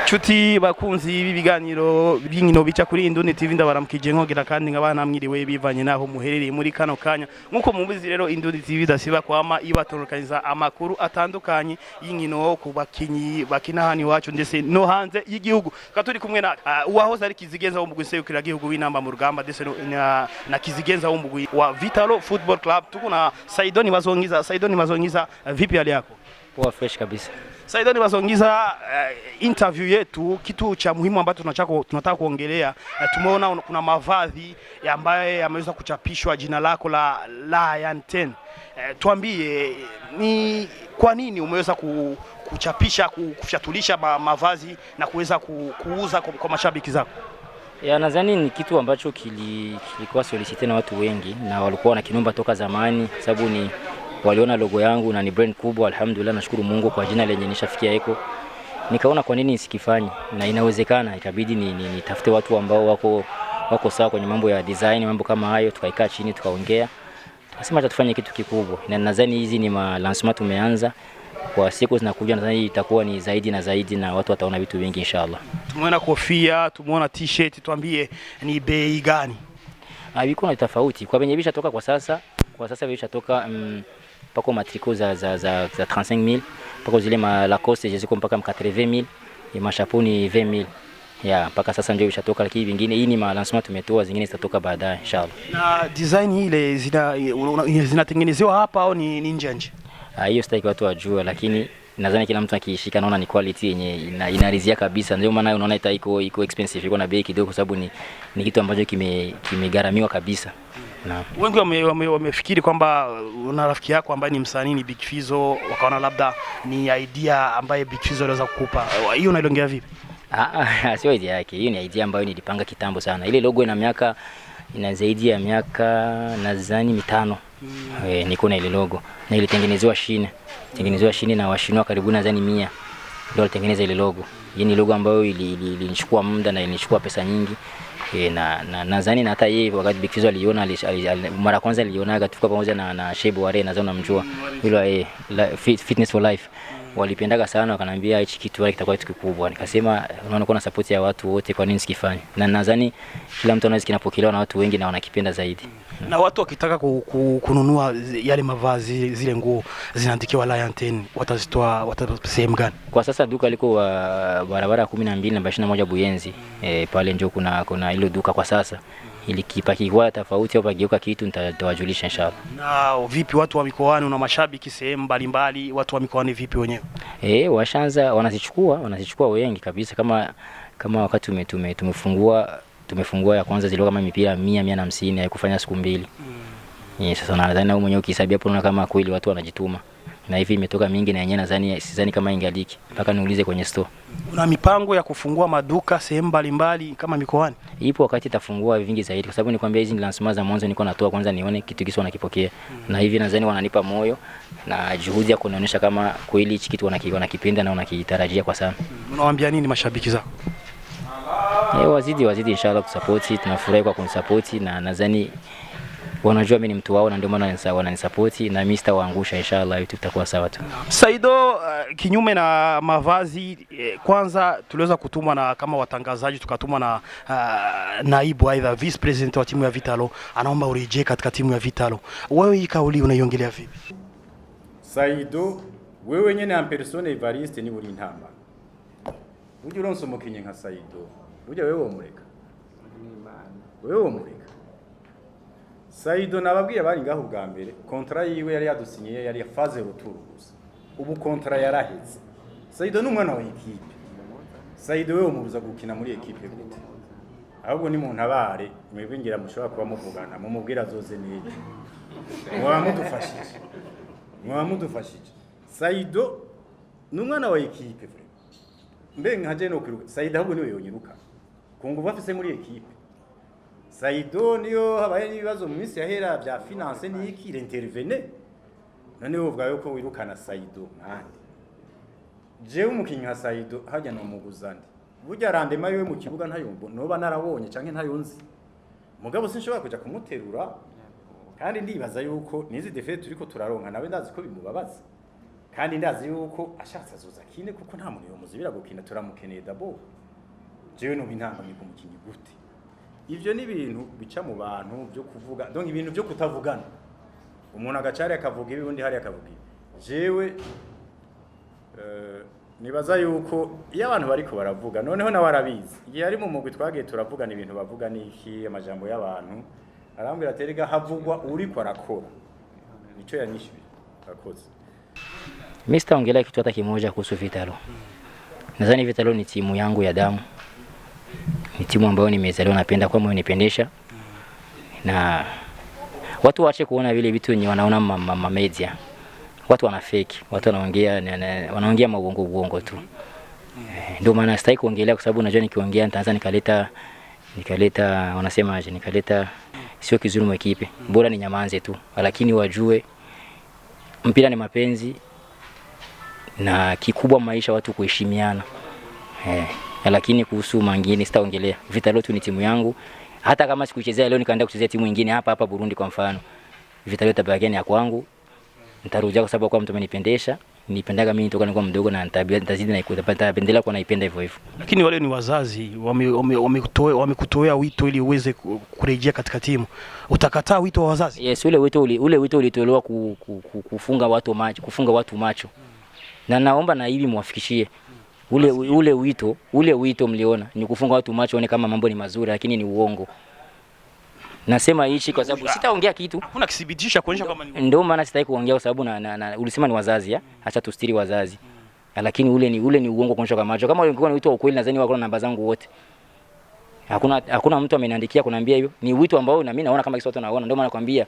Chuti bakunzi b'ibiganiro b'inkino bica kuri Indundi TV ndabaramukije nkogera kandi nkabana mwiriwe bivanye naho muherereye muri kano kanya nkuko mubizi rero Indundi TV dasiba kwama ibatorokaniza amakuru atandukanye y'inkino ku bakinyi bakina hani wacu ndetse no hanze y'igihugu katuri kumwe na uwahoze ari Kizigenza wo mugwi sekira gihugu w'inamba mu rugamba ndetse na Kizigenza wo mugwi wa Vitalo Football Club tukuna Saidoni Mazongiza vipi hali yako? Poa fresh kabisa. Saidoni Mazongiza, interview yetu kitu cha muhimu ambacho tunataka kuongelea, tumeona kuna mavazi ambaye yameweza kuchapishwa jina lako la Lion 10. Tuambie ni kwa nini umeweza kuchapisha kufyatulisha mavazi na kuweza kuuza kwa mashabiki zako? Ya nadhani ni kitu ambacho kilikuwa solicite na watu wengi na walikuwa wanakinomba toka zamani sababu ni waliona logo yangu na ni brand kubwa. Alhamdulillah, nashukuru Mungu kwa jina lenye nishafikia eko. Nikaona kwa nini nisikifanye na inawezekana, ikabidi nitafute watu ambao wako sawa kwenye mambo ya design, mambo kama hayo. Tukaikaa chini tukaongea, tukasema tutafanya kitu kikubwa. Na nadhani hizi ni lancement tumeanza, kwa siku zinakuja nadhani itakuwa ni zaidi na zaidi na watu wataona vitu vingi inshallah. Tumeona kofia, tumeona t-shirt, tuambie ni bei gani? Biko na tofauti. Kwa benye toka kwa sasa toka pako matriko za 35000, pako zile Lacoste ziko mpaka 80000, mashapo ni 20000. Ya mpaka sasa ndio ishatoka, lakini vingine hii ni lancement tumetoa, zingine zitatoka baadaye inshallah. Na design ile zinatengenezewa hapa au ni nje? Hiyo sitaki watu wajue, lakini nadhani kila mtu akishika naona ni quality yenye inarizia kabisa. Ndio maana unaona iko expensive, iko na bei kidogo kwa sababu ni kitu ambacho kimegaramiwa kabisa. Na wengi wamefikiri kwamba una rafiki yako ambaye ni msanii ni Big Fizzo, wakaona labda ni idea ambaye Big Fizzo anaweza kukupa. Hiyo unailongea vipi? Sio idea yake. Hiyo ni idea ambayo nilipanga kitambo sana. Ile logo ina zaidi ya miaka nadhani 5. Niko na ile logo na ilitengenezewa China na washinwa karibu nadhani 100 ndio walitengeneza ile logo. Hii ni logo ambayo ilinichukua muda na ilinichukua pesa nyingi. Na nadhani hata yeye wakati Big Fizzo aliona mara kwanza alionaga tufika pamoja na Shebo Ware, nadhani unamjua yule Fitness for Life, walipendaga sana, wakaniambia hichi kitu kitakuwa kitu kikubwa. Nikasema unaona kuna support ya watu wote, kwa nini sikifanye? Na nadhani kila mtu anaweza kinapokelewa na watu wengi na wanakipenda zaidi. Na watu wakitaka kununua yale mavazi, zile nguo zinaandikiwa Lion 10, watazitoa sehemu gani? Kwa sasa duka liko barabara 12 na 21 Buyenzi. Pale ndio kuna hilo duka kwa sasa. Ili kipakiwa tofauti au pageuka kitu nitawajulisha inshallah. Na vipi watu wa mikoani, una mashabiki sehemu mbalimbali, watu wa mikoani vipi wenyewe? Washaanza wanazichukua wengi kabisa, kama wakati tumefungua ya kwanza zilikuwa kama mipira 100-150 haikufanya siku 2. Sasa nadhani wewe mwenyewe ukihesabia hapo unaona kama kweli watu wanajituma. Na hivi imetoka mingi na yenyewe nadhani sidhani kama ingaliki mpaka niulize kwenye store. Una mipango ya kufungua maduka sehemu mbalimbali kama mikoani? Ipo wakati itafungua vingi zaidi, kwa sababu nikwambia hizi lancement za mwanzo niko natoa kwanza nione kitu kiso wanakipokea. Na hivi nadhani wananipa moyo na juhudi ya kunionyesha kama kweli hichi kitu wanakipenda na wanakitarajia kwa sana. Unawaambia nini mashabiki zako? Wazidi inshallah kusupport. Tunafurahi kwa kunisupport na nadhani wanajua mimi ni mtu wao na ndio maana wananisupport na mimi sitawaangusha inshallah, yote tutakuwa sawa tu. Saido, kinyume na mavazi, kwanza tuliweza kutumwa na kama watangazaji, tukatumwa na naibu aidha vice president wa timu ya Vitalo, anaomba urejee katika timu ya Vitalo. Wewe hii kauli unaiongelea vipi? Saido, wewe nyene en persone Evariste ni uri ntamba. Uje uronse umukinyi nka Saido, uje wewe womureka. Wewe womureka. Saido nababwiye bari ngaho bwa mbere, kontra yiwe yari yadusinyiye yari faze retour gusa. Ubu kontra yaraheze. Saido n'umwana wa equipe. Saido wewe umubuza gukina muri equipe gute? Ahubwo ni mu ntabare, mwebwe ngira mushobora kuba muvugana, mumubwira zoze neza. Mwamudufashije. Saido n'umwana wa equipe. Mbe nkaje no kwiruka. Saido ahubwo niwe yonyiruka. Kungu bafise muri equipe. Saido niyo habaye nibibazo mu minsi yahera bya finance ni iki intervene. None uvuga yuko wirukana Saido nkandi. Je umukinyi nka Saido hajya no muguzandi. Burya randema yewe mu kibuga ntayumbo noba narabonye canke ntayunzi. Mugabo sinshobora kuja kumuterura kandi ndibaza yuko nizi defete turiko turaronka nawe ndazi ko bimubabaza kandi ndazi yuko ashatse azoza kine kuko nta muntu yomuzibira gukina turamukeneye dabo jewe no bintangamye ku mukinyi gute ivyo ni ibintu bica mu bantu byo kuvuga donc ibintu byo kutavugana umuntu agacari akavuga ibibundi hari akavuga jewe nibaza yuko iyo abantu bariko baravuga noneho nawe arabizi igihe ari mu mugwi twagiye turavugana ibintu bavuga niki amajambo y'abantu arambwira aterega havugwa uriko arakora nico yanyishyuye akoze. Mimi sitaongelea kitu hata kimoja kuhusu Vitalo. Nadhani Vitalo ni timu yangu ya damu. Ni timu ambayo nimezaliwa napenda kwa moyo nipendesha. Na watu waache kuona vile vitu wenye wanaona media. Watu wana fake, watu wanaongea uongo tu. Ndio maana sitaki kuongelea kwa sababu najua nikiongea nitaanza nikaleta wanasemaje, nikaleta sio kizuri mwa ekipe. Bora ni nyamanze tu. Lakini wajue mpira ni mapenzi na kikubwa maisha watu kuheshimiana. Lakini kuhusu mangine sitaongelea. Vitalo tu ni timu yangu. Hata kama sikuchezea leo nikaenda kuchezea timu nyingine hapa Burundi kwa mfano. Vitalo tabaki ni ya kwangu. Nitarudia kwa sababu kwa mtu amenipendesha. Nipendaga mimi toka nilikuwa mdogo na nitazidi na nitapendelea kwa naipenda hivyo hivyo. Lakini wale ni wazazi wamekutoa wito ili uweze kurejea katika timu. Utakataa wito wa wazazi? Yes, ule wito ulitolewa kufunga watu macho. Na naomba na hivi muwafikishie. Ule wito mliona ni kufunga watu macho one kama mambo ni mazuri lakini ni uongo. Nasema hichi kwa sababu sitaongea kitu. Hakuna kidhibitisha kuonyesha kama ni. Ndio maana sitaki kuongea kwa sababu na ulisema ni wazazi ya. Acha tustiri wazazi. Lakini ule ni uongo kuonyesha kama macho. Kama ungekuwa ni wito wa ukweli nadhani wako na namba zangu wote. Hakuna mtu ameniandikia kuniambia hivyo. Ni wito ambao na mimi naona kama kisa watu naona. Ndio maana nakwambia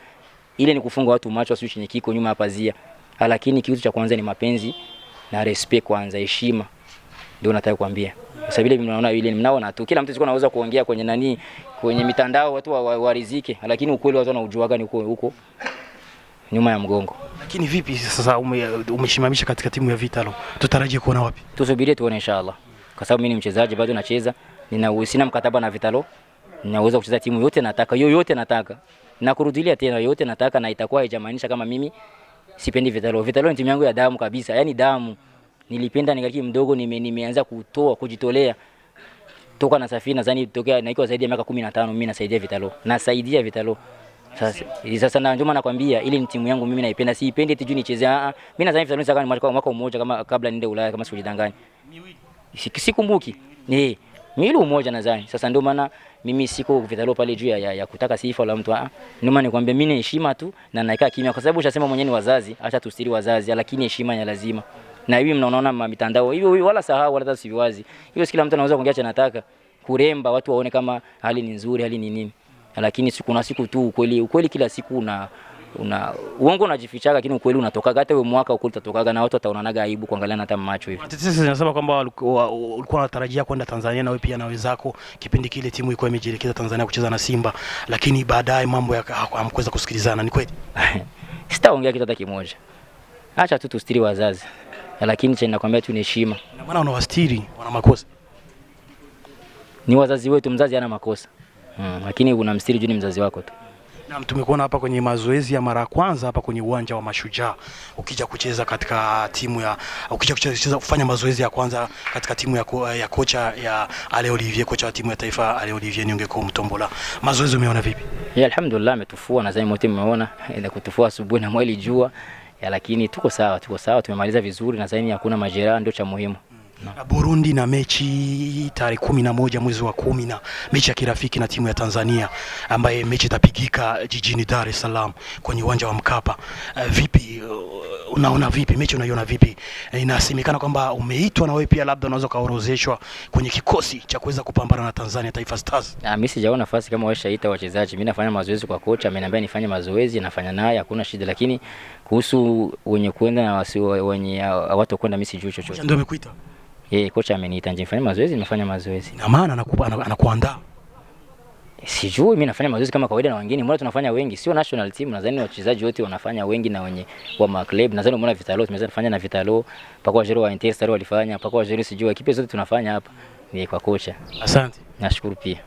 ile ni kufunga watu macho wasio chenye kiko nyuma ya pazia. Lakini kitu cha kwanza ni mapenzi na respect kwanza, heshima. Ndio nataka kuambia. Sasa vile mnaona ile mnaona tu kila mtu siko anaweza kuongea kwenye mitandao watu warizike lakini ukweli watu wanajuaga ni huko nyuma ya mgongo. Lakini vipi sasa umeshimamisha katika timu ya Vitalo? Tutarajie kuona wapi? Tusubirie tuone inshallah. Kwa sababu mimi ni mchezaji bado nacheza, sina mkataba na Vitalo. Ninaweza kucheza timu yote nataka, yoyote nataka. Na kurudilia tena yote nataka na itakuwa haijamaanisha kama mimi sipendi Vitalo. Vitalo ni timu yangu ya damu kabisa, yani damu. Nilipenda ningali mdogo nimeanza kujitolea. Toka na Safina nadhani tokea naiko zaidi ya miaka 15 mimi nasaidia Vitalo. Sasa na ndio maana nakwambia ile ni timu yangu mimi naipenda, siipendi eti juu nichezea. Mimi nadhani Vitalo sasa mwaka mmoja kama kabla niende Ulaya kama sijidanganya. Sikumbuki. Miili umoja nadhani. Sasa ndio maana mimi siko Vitalo pale juu ya kutaka sifa wala mtu. Ndio maana nikwambia mimi ni heshima tu na naikaa kimya kwa sababu ushasema mwenyewe ni wazazi, acha tustiri wazazi lakini heshima ni lazima. Na hivi mnaona mitandao hiyo wala sahau wala hata siviwazi. Hiyo kila mtu anaweza kuongea cha nataka kuremba watu waone kama hali ni nzuri, hali ni nini. Lakini kuna siku tu ukweli kila siku uongo unajificha lakini ukweli unatoka hata wewe mwaka ukweli utatoka na watu wataonanaga aibu kuangalia hata macho hivi. Tetesi zinasema kwamba ulikuwa unatarajia kwenda Tanzania na wewe pia na wenzako kipindi kile timu ilikuwa imejielekeza Tanzania kucheza na Simba lakini baadaye mambo hamkuweza kusikilizana, ni kweli? Sitaongea kitu hata kimoja. Acha tu tustiri wazazi. Lakini cha ninakwambia tu ni heshima. Na maana unawastiri wana makosa. Ni wazazi wetu, mzazi hana makosa. Lakini unamstiri juu ni mzazi wako tu. Na tumekuona hapa kwenye mazoezi ya mara kwanza hapa kwenye uwanja wa Mashujaa ukija kucheza katika timu ya kufanya mazoezi ya kwanza katika timu ya kocha ya Ale Olivier, kocha wa timu ya taifa Ale Olivier Nyongeko Mtombola. Mazoezi umeona vipi? Alhamdulillah ametufua na zaidi wote mmeona ile kutufua asubuhi na mwili jua. Lakini tuko sawa tumemaliza vizuri na zaidi hakuna majeraha ndio cha muhimu. Burundi na mechi tarehe 11 mwezi wa 10 na mechi ya kirafiki na timu ya Tanzania ambaye mechi itapigika jijini Dar es Salaam kwenye uwanja wa Mkapa. Vipi unaona vipi mechi, unaiona vipi? Inasemekana kwamba umeitwa na wewe pia labda unaweza kaorozeshwa kwenye kikosi cha kuweza kupambana na Tanzania Taifa Stars. Mimi sijaona nafasi kama washaita wachezaji. Mimi nafanya mazoezi kwa kocha, ameniambia nifanye mazoezi, nafanya naye hakuna shida, lakini kuhusu wenye kwenda na wenye watu kwenda mimi sijui chochote. Ndio amekuita? Kocha ameniita nje nifanye mazoezi, nimefanya mazoezi. Na maana anakuandaa. Sijui mimi nafanya mazoezi kama kawaida na wengine. Mbona tunafanya wengi? Sio national team, nadhani wachezaji wote wanafanya wengi na wenye wa club. Nadhani umeona Vitalo tumeweza kufanya na Vitalo, paka wajero wa Interstar walifanya, paka wajero sijui ekipe zote tunafanya hapa. Ni kwa kocha. Asante. Nashukuru pia.